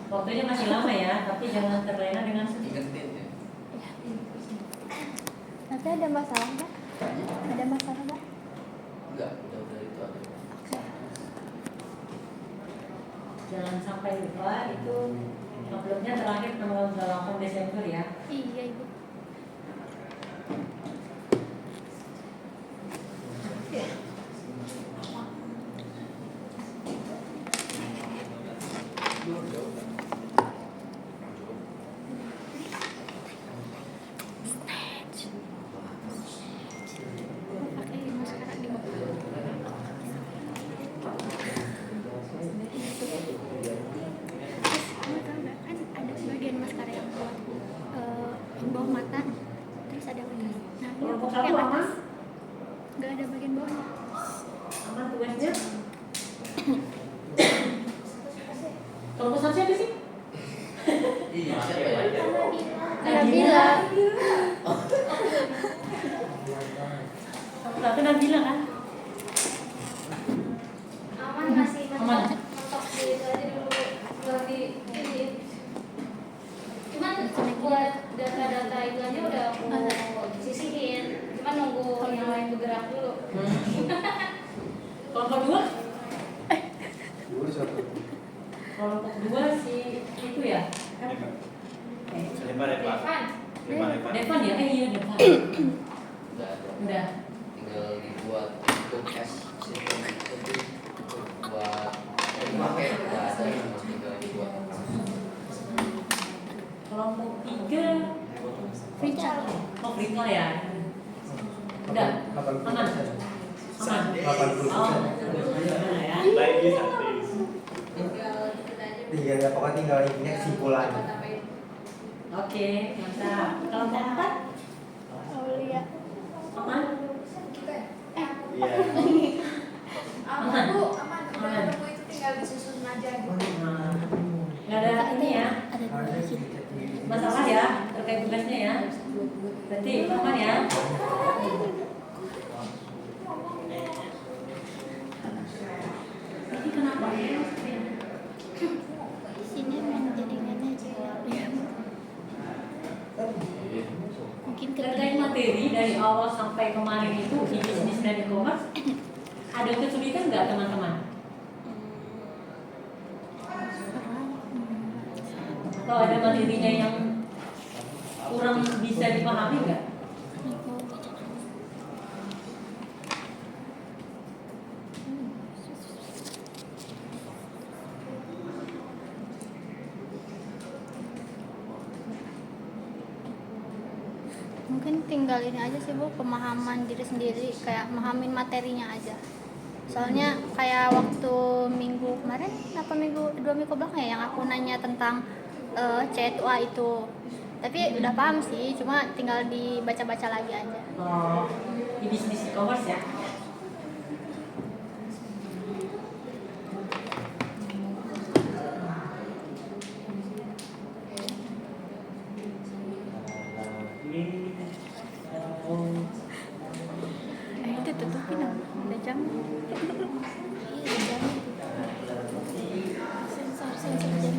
Waktunya masih lama ya, tapi jangan terlena dengan sedih. Ingetin ya. Nanti ada masalah nggak? Ada masalah nggak? Enggak, udah itu aja. Oke. Jangan sampai lupa itu uploadnya terakhir tanggal 8 Desember ya. Iya ibu. Pakai maskara di bawah. Kamu tahu nggak kan ada bagian maskara yang buat yang bawah mata, terus ada bagian. Nah ini aku pakai yang atas, nggak ada bagian bawahnya. Aman tugasnya. Kelompok satu siapa sih? Iya, siapa ya? Nabila. Kelompok satu Nabila kan? Aman masih Aman. mentok di itu aja dulu belum di ini. Cuman buat data-data itu aja udah aku sisihin. Cuman nunggu yang lain bergerak dulu. Kelompok dua? Dulu siapa? Kelompok dua si itu ya? Devan. Devan ya? Iya Devan. Udah ada. Udah. Tinggal dibuat untuk sistem itu buat dipakai udah ada, tinggal dibuat. Kelompok tiga Richard. Oh Rita ya? Udah? Aman? Aman? 80%. Oh, ya. Lagi santai. Tinggal pokoknya tinggal ini kesimpulan. Oke, mantap. Kelompok empat? Aulia. Aman? Iya. Aman? Bu, Aman. Bu itu tinggal disusun aja. Nggak ada ini ya? Ada dua sih. Masalah ya terkait tugasnya ya? Berarti aman ya? Ini kenapa? Sini main jaringannya aja. Ya. Mungkin Terkait materi dari awal sampai kemarin itu di bisnis dan e-commerce ada kesulitan nggak teman-teman? Atau ada materinya yang kurang bisa dipahami nggak? Mungkin tinggal ini aja sih Bu, pemahaman diri sendiri, kayak memahamin materinya aja. Soalnya kayak waktu minggu kemarin, apa dua minggu belakang ya, yang aku nanya tentang C2A itu. Tapi udah paham sih, cuma tinggal dibaca-baca lagi aja. Oh, di bisnis e-commerce ya? Itu tutupin dong, ada jam. Iya, ada jam. Sensor jam.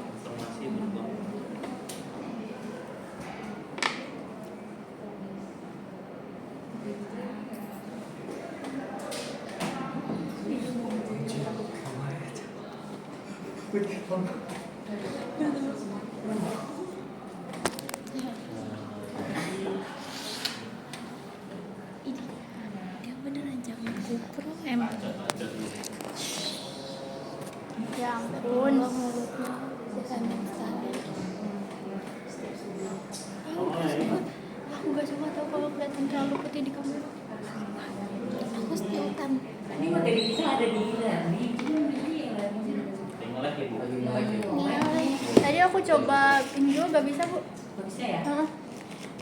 Informasi belum. Dia beneran jam GoPro M. Ya ampun. Aku gak suka tau kalau kelihatan terlalu putih di kamera. Aku sedotan. Ini materi kita ada di e-learning. Tengok lagi Bu. Lagi mulai gitu. Tadi aku coba pinjol gak bisa Bu. Nggak bisa ya? Heeh.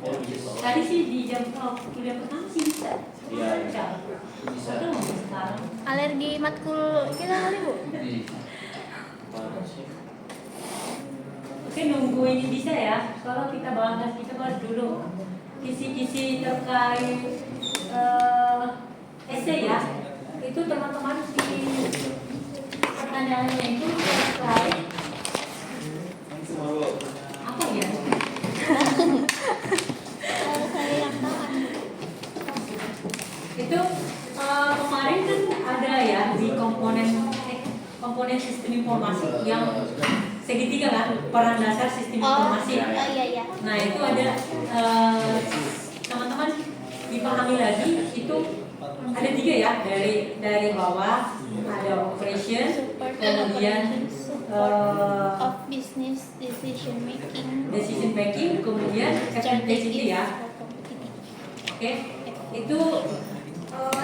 Oh gitu. Tadi sih di jam kuliah pertama sih bisa. Iya. Bisa. Itu nggak bisa sekarang. Alergi matkul kita kali Bu. Di Oke, nunggu ini bisa ya. Kalau kita bahas dulu kisi-kisi terkait essay ya. itu teman-teman di pertanyaannya itu terkait apa ya? Kalau saya yang tahan. Itu kemarin kan ada ya di komponen sistem informasi yang segitiga kan, peran dasar sistem informasi. Iya. Nah itu ada teman-teman dipahami lagi itu ada 3 ya, dari bawah ada operation, kemudian Of business decision making, kemudian strategy ya. Oke, itu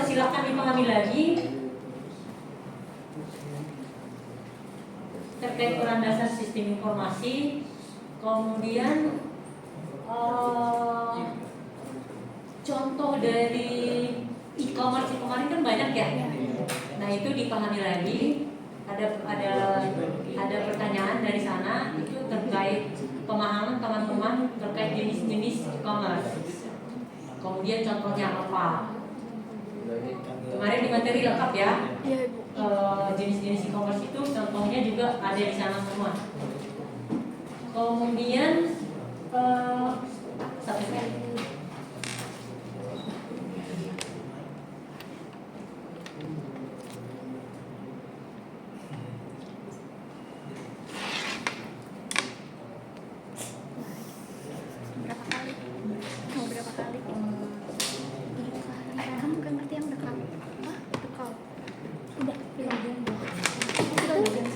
silakan dipahami lagi terkait peran dasar sistem informasi, kemudian contoh dari e-commerce kemarin kan banyak ya. Nah itu dipahami lagi. Ada pertanyaan dari sana itu terkait pemahaman teman-teman terkait jenis-jenis e-commerce. Kemudian contohnya apa? Kemarin di materi lengkap ya. Iya, Ibu. Jenis-jenis e-commerce itu contohnya juga ada di sana semua. Kemudian satu slide. Berapa kali? Mau berapa kali? Kamu gak ngerti yang dekal? Hah? Dekal? Udah, bilang.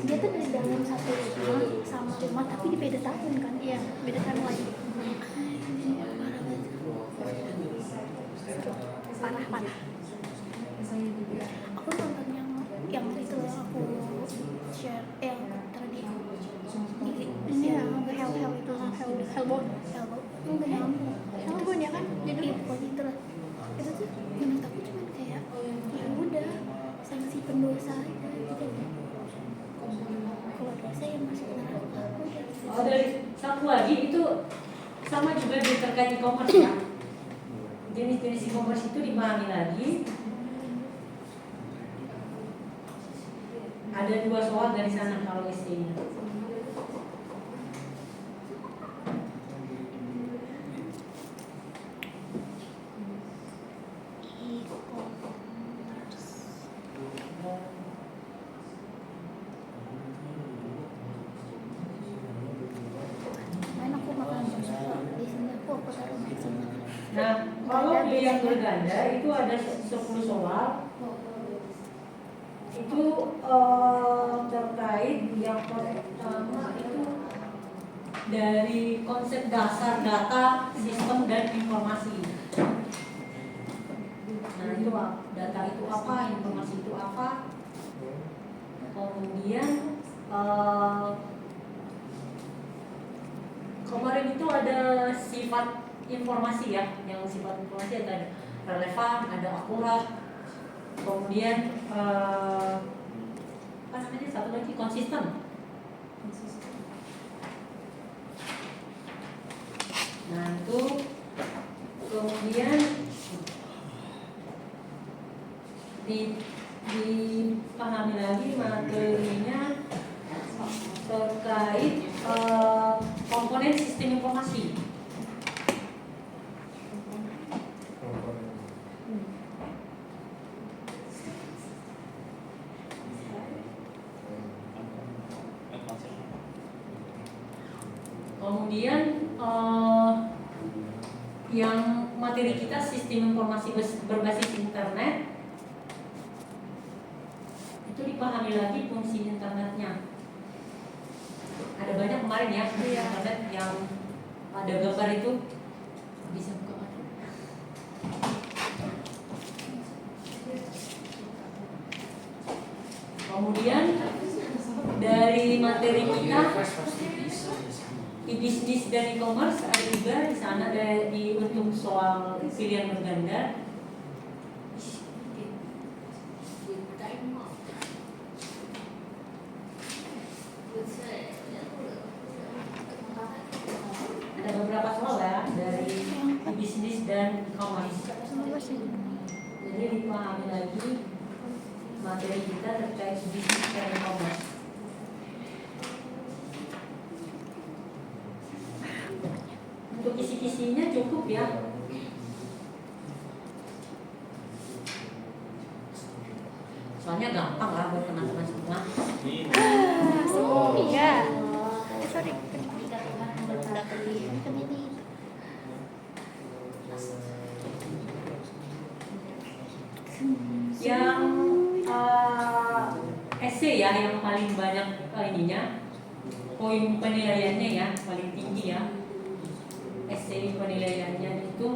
Dia tuh dari dalam satu rumah sama rumah, tapi di beda tahun kan? Iya, beda tahun lagi. Parah. Aku nonton yang itu aku share, yang tadi ini ya, hell itu hellbound nggak nyambung sama ya kan, jadi pokoknya itu lah. Itu tuh menurut aku cuma kayak ya udah sanksi pendosa aja gitu. Kalau dosa yang masuk neraka udah gitu. Dari satu lagi itu sama juga di terkait e-commerce ya. Jenis-jenis e-commerce itu dipahami lagi. Ada 2 soal dari sana kalau SD-nya. Main aku makan di sini, aku taruh di sini. Nah, kalau pilihan berganda itu ada 10 soal. Itu terkait yang pertama itu dari konsep dasar data, sistem dan informasi. Nah itu data itu apa, informasi itu apa. Kemudian kemarin itu ada sifat informasi ya, yang sifat informasi ada relevan, ada akurat. Kemudian apa namanya, satu lagi konsisten. Nah itu kemudian dipahami lagi materinya terkait komponen sistem informasi. Kemudian yang materi kita sistem informasi berbasis internet itu dipahami lagi fungsi internetnya. Ada banyak kemarin ya fungsi internet yang ada gambar itu, bisa buka kan? Kemudian dari materi kita e-bisnis dan e-commerce ada juga di sana, ada di untuk soal pilihan berganda. Ada beberapa soal ya dari e-bisnis dan e-commerce. Jadi dipahami lagi materi kita terkait bisnis dan e-commerce. Untuk kisi-kisinya cukup ya. Soalnya gampang lah buat teman-teman semua. Ini Iya. Sorry. Yang essay ya yang paling banyak ininya, poin penilaiannya ya paling tinggi ya. Essay penilaiannya itu,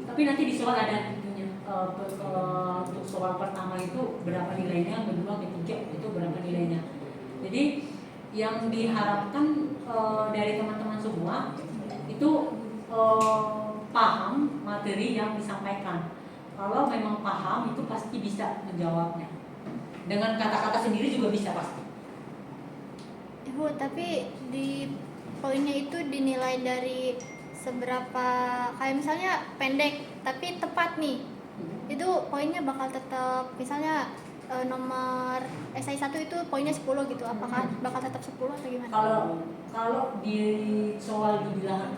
tapi nanti di soal ada itunya. Untuk soal pertama itu berapa nilainya, kedua, ketiga itu berapa nilainya. Jadi yang diharapkan dari teman-teman semua itu paham materi yang disampaikan. Kalau memang paham itu pasti bisa menjawabnya. Dengan kata-kata sendiri juga bisa pasti. Ibu, tapi di poinnya itu dinilai dari seberapa, kayak misalnya pendek tapi tepat nih, itu poinnya bakal tetap, misalnya nomor esai 1 itu poinnya 10 gitu, apakah bakal tetap 10 atau gimana? Kalau di soal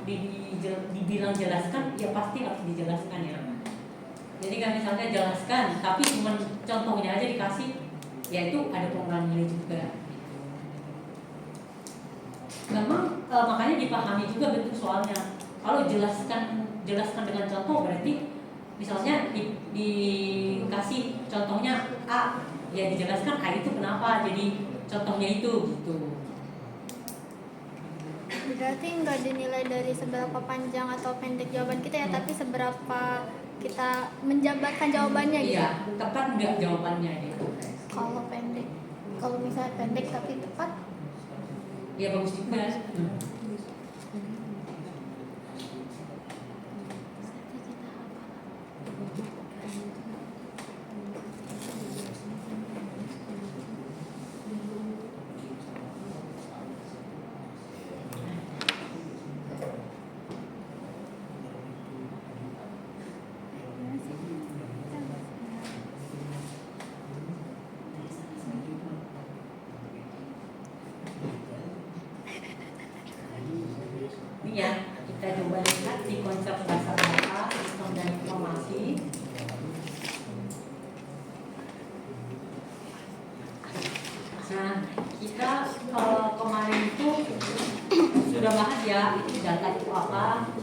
dibilang jelaskan, ya pasti harus dijelaskan ya. Jadi kan misalnya jelaskan, tapi cuma contohnya aja dikasih, ya itu ada pengurangan nilai juga. Memang makanya dipahami juga bentuk soalnya. Kalau jelaskan dengan contoh, berarti misalnya dikasih contohnya A, ya dijelaskan A itu kenapa jadi contohnya itu gitu. Berarti nggak dinilai dari seberapa panjang atau pendek jawaban kita ya, tapi seberapa kita menjabarkan jawabannya gitu. Iya, tepat nggak jawabannya gitu. Kalau pendek, kalau misalnya pendek tapi tepat, Ya bagus juga. Ini ya, kita coba lihat di konsep dasar data, sistem dan informasi. Nah, kita kemarin itu sudah bahas ya, itu data itu apa,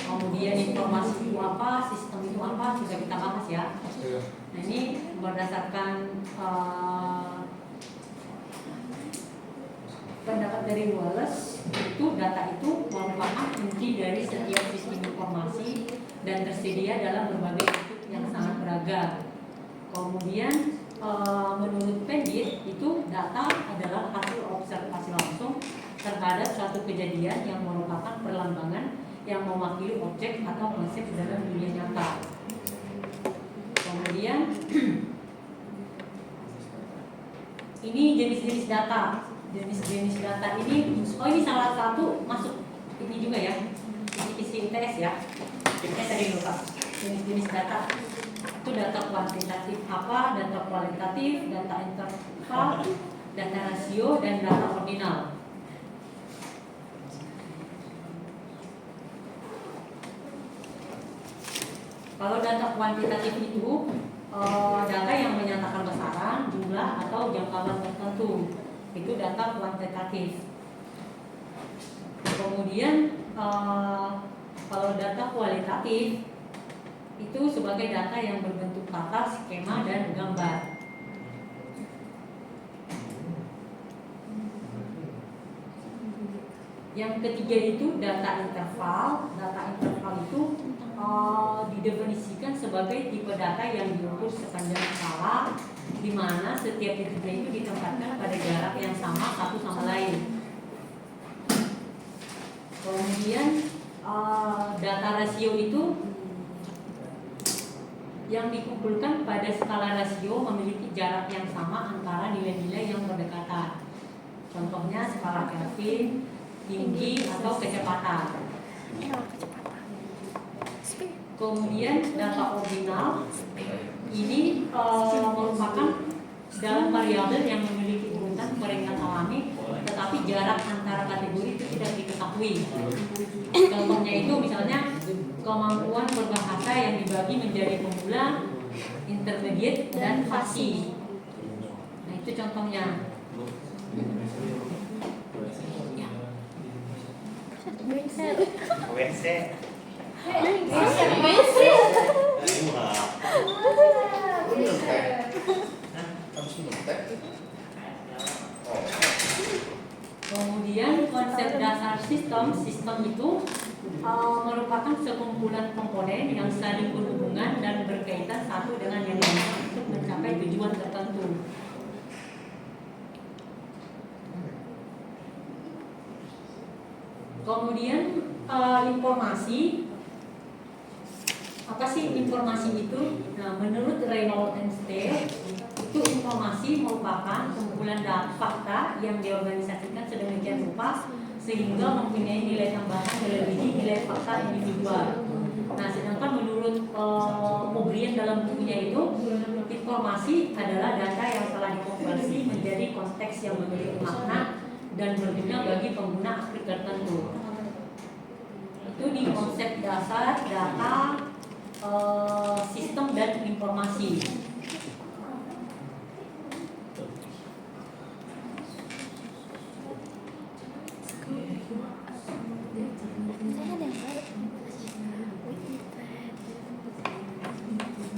kemudian informasi itu apa, sistem itu apa, sudah kita bahas ya. Nah ini berdasarkan pendapat dari Wallace, itu data itu merupakan inti dari setiap sistem informasi dan tersedia dalam berbagai bentuk yang sangat beragam. Kemudian menurut Pendit itu data adalah hasil observasi langsung terhadap suatu kejadian yang merupakan perlambangan yang mewakili objek atau konsep dalam dunia nyata. Kemudian ini jenis-jenis data. Jenis-jenis data ini, ini salah satu masuk ini juga ya, isi ITS ya. ITS tadi lupa. Jenis-jenis data itu data kuantitatif apa, data kualitatif, data interval, data rasio, dan data ordinal. Kalau data kuantitatif itu data yang menyatakan besaran, jumlah, atau jangkauan tertentu. Itu data kuantitatif. Kemudian kalau data kualitatif itu sebagai data yang berbentuk kata, skema, dan gambar. Yang ketiga itu data interval. Data interval itu didefinisikan sebagai tipe data yang diukur sepanjang skala, di mana setiap titiknya itu ditempatkan pada jarak yang sama satu sama lain. Kemudian data rasio itu yang dikumpulkan pada skala rasio memiliki jarak yang sama antara nilai-nilai yang berdekatan. Contohnya skala Kelvin, tinggi, atau kecepatan. Kemudian data ordinal ini merupakan dalam variabel yang memiliki urutan peringkat alami, tetapi jarak antara kategori itu tidak diketahui. Contohnya itu misalnya kemampuan berbahasa yang dibagi menjadi pemula, intermediate, dan fasih. Nah itu contohnya. Ya. WC. Wah. Minum teh. Habis minum teh. Oh. Kemudian konsep dasar sistem itu merupakan sekumpulan komponen yang saling berhubungan dan berkaitan satu dengan yang lain untuk mencapai tujuan tertentu. Kemudian informasi, apa sih informasi itu? Nah, menurut Reynolds and Steele, itu informasi merupakan kumpulan fakta yang diorganisasikan sedemikian rupa sehingga mempunyai nilai tambahan melebihi nilai fakta individual. Nah, sedangkan menurut O'Brien dalam bukunya itu, informasi adalah data yang telah dikonversi menjadi konteks yang memiliki makna dan berguna bagi pengguna akhir tertentu. Itu di konsep dasar data, sistem dan informasi.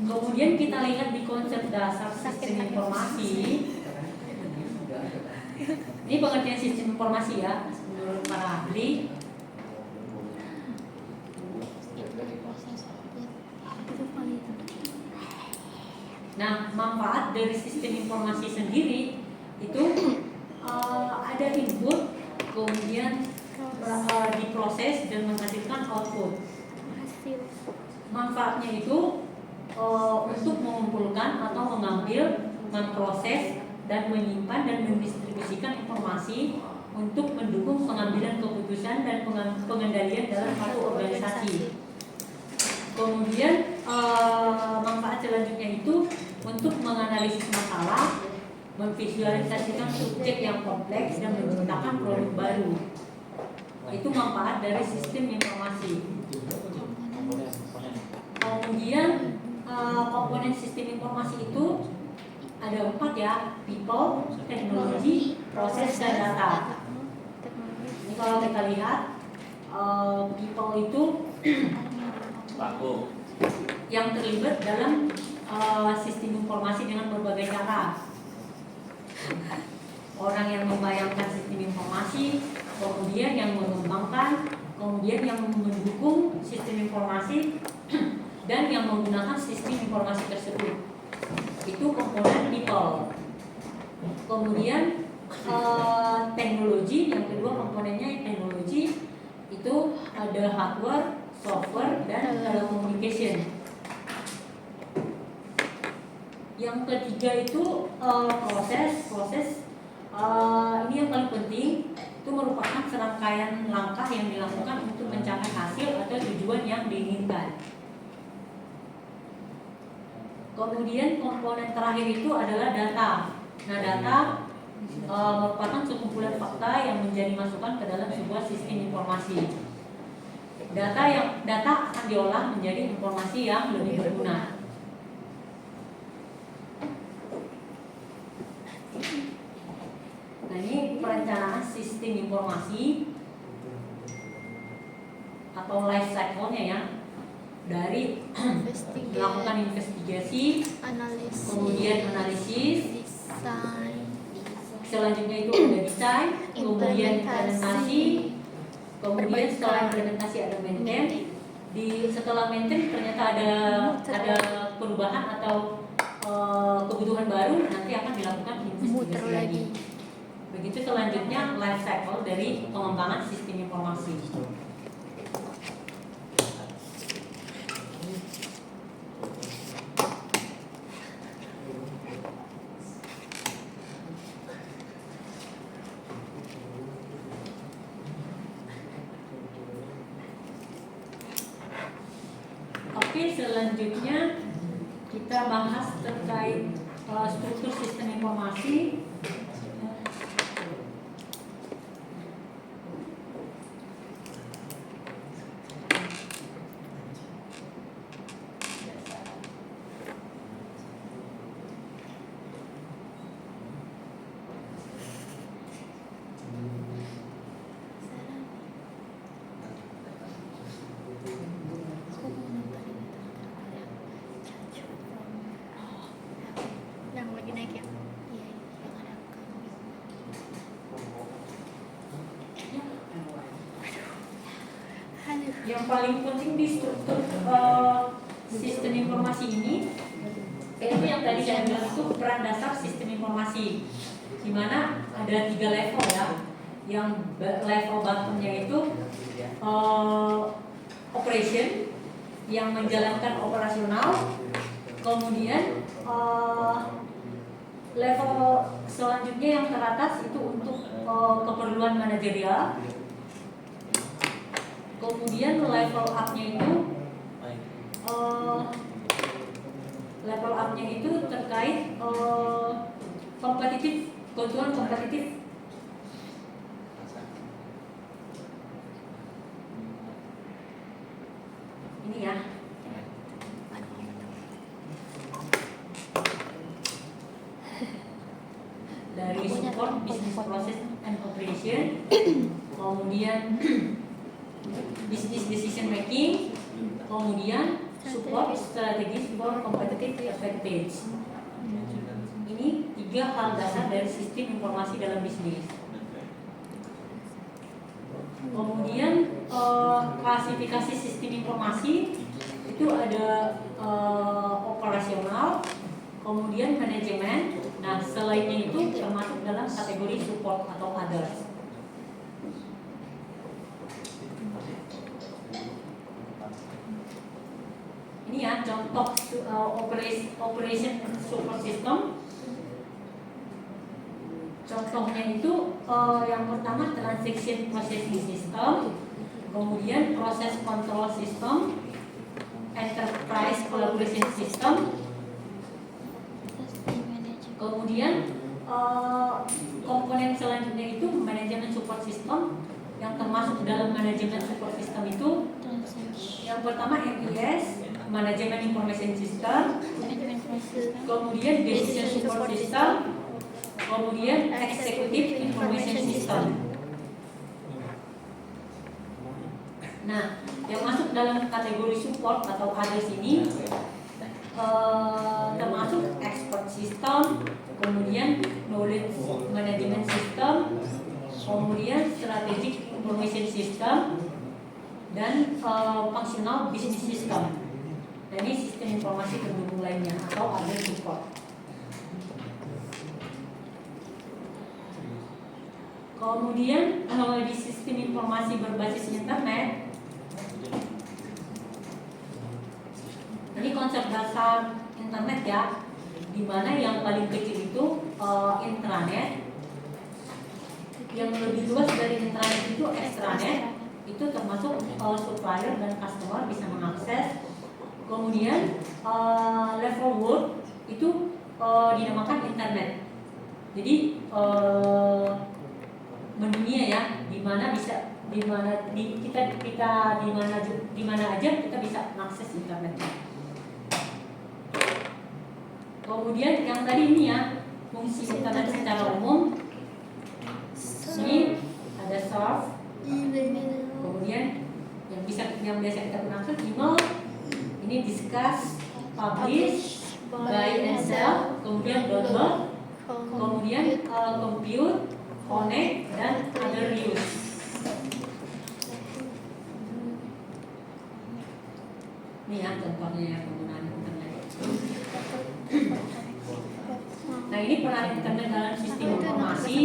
Kemudian kita lihat di konsep dasar sistem informasi. Ini pengertian sistem informasi ya, menurut para ahli. Nah, manfaat dari sistem informasi sendiri itu ada input, kemudian diproses dan menghasilkan output. Manfaatnya itu untuk mengumpulkan atau mengambil, memproses dan menyimpan dan mendistribusikan informasi untuk mendukung pengambilan keputusan dan pengendalian dalam satu organisasi. Kemudian manfaat selanjutnya itu untuk menganalisis masalah, memvisualisasikan subjek yang kompleks dan menciptakan produk baru. Itu manfaat dari sistem informasi. Kemudian komponen sistem informasi itu ada 4 ya: people, teknologi, proses, dan data. Ini kalau kita lihat people itu yang terlibat dalam sistem informasi dengan berbagai cara. Orang yang membayangkan sistem informasi, kemudian yang mengembangkan, kemudian yang mendukung sistem informasi, dan yang menggunakan sistem informasi tersebut. Itu komponen people. Kemudian teknologi, yang kedua komponennya teknologi itu ada hardware, software, dan telecommunication. Yang ketiga itu proses. Ini yang paling penting, itu merupakan serangkaian langkah yang dilakukan untuk mencapai hasil atau tujuan yang diinginkan. Kemudian komponen terakhir itu adalah data. Nah, data merupakan sekumpulan fakta yang menjadi masukan ke dalam sebuah sistem informasi. Data akan diolah menjadi informasi yang lebih berguna. Nah, ini perencanaan sistem informasi atau life cycle-nya ya, dari melakukan investigasi, kemudian analisis, selanjutnya itu ada desain, kemudian implementasi, kemudian setelah implementasi ada maintain. Setelah maintain ternyata ada perubahan atau kebutuhan baru, nanti akan dilakukan investigasi lagi. Begitu selanjutnya life cycle dari pengembangan sistem informasi. Oke, selanjutnya kita bahas terkait struktur sistem informasi. Yang lagi naik ya? Iya, yang ada Aduh. Yang paling penting di struktur sistem informasi ini itu yang tadi saya bilang itu peran dasar sistem informasi, di mana ada 3 level ya. Yang level bottomnya itu operation, yang menjalankan operasional. Kemudian level selanjutnya yang teratas itu untuk keperluan manajerial. Kemudian level up-nya itu terkait kompetitif, keuntungan kompetitif. Ini ya. Dari support business process and operation, kemudian business decision making, kemudian support strategies for competitive advantage. Ini 3 hal dasar dari sistem informasi dalam bisnis. Kemudian klasifikasi sistem informasi itu ada operasional, kemudian manajemen. Nah, selainnya itu termasuk dalam kategori support atau others. Ini ya contoh operation support system. Contohnya itu yang pertama transaction processing system, kemudian process control system, enterprise collaboration system. Kemudian komponen selanjutnya itu manajemen support system, yang termasuk dalam manajemen support system itu yang pertama MES, manajemen information system, kemudian decision support system, kemudian executive information system. Nah, yang masuk dalam kategori support atau others ini termasuk expert system, kemudian knowledge management system, kemudian strategic information system, dan functional business system. Dan ini sistem informasi pendukung lainnya atau other support. Kemudian di sistem informasi berbasis internet, ini konsep dasar internet ya, di mana yang paling kecil itu intranet, yang lebih luas dari intranet itu extranet, itu termasuk supplier dan customer bisa mengakses. Kemudian level world itu dinamakan internet. Jadi mendunia ya, di mana aja kita bisa mengakses internet. Kemudian yang tadi ini ya, fungsi internet secara umum. Ini ada surf, kemudian yang biasa kita gunakan email, ini discuss, publish, buy and sell, kemudian download, kemudian compute, connect, dan other use. Ini ya contohnya ya penggunaan internet. Nah, ini peran internet dalam sistem informasi.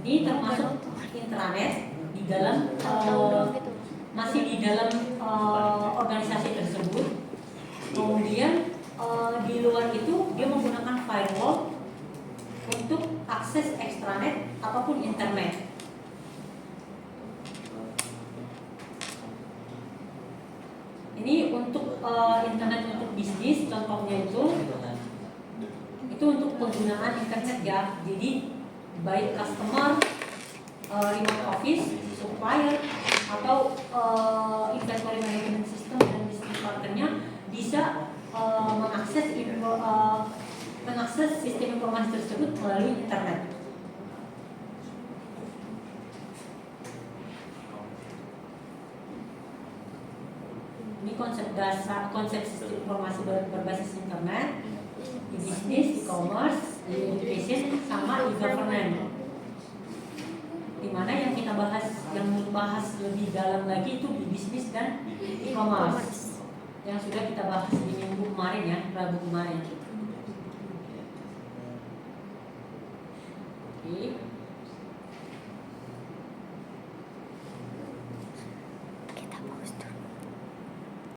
Ini termasuk intranet di dalam masih di dalam organisasi tersebut. Kemudian di luar itu dia menggunakan firewall untuk akses extranet ataupun internet. untuk internet untuk bisnis, contohnya itu untuk penggunaan internet ya. Jadi baik customer, remote office, supplier, atau inventory management system dan business partnernya bisa mengakses sistem informasi tersebut melalui internet. Ini konsep sistem informasi berbasis internet di bisnis, e-commerce, di education, sama e-governance. Dimana yang kita bahas lebih dalam lagi itu di bisnis dan e-commerce yang sudah kita bahas di minggu kemarin ya, Rabu kemarin. Oke.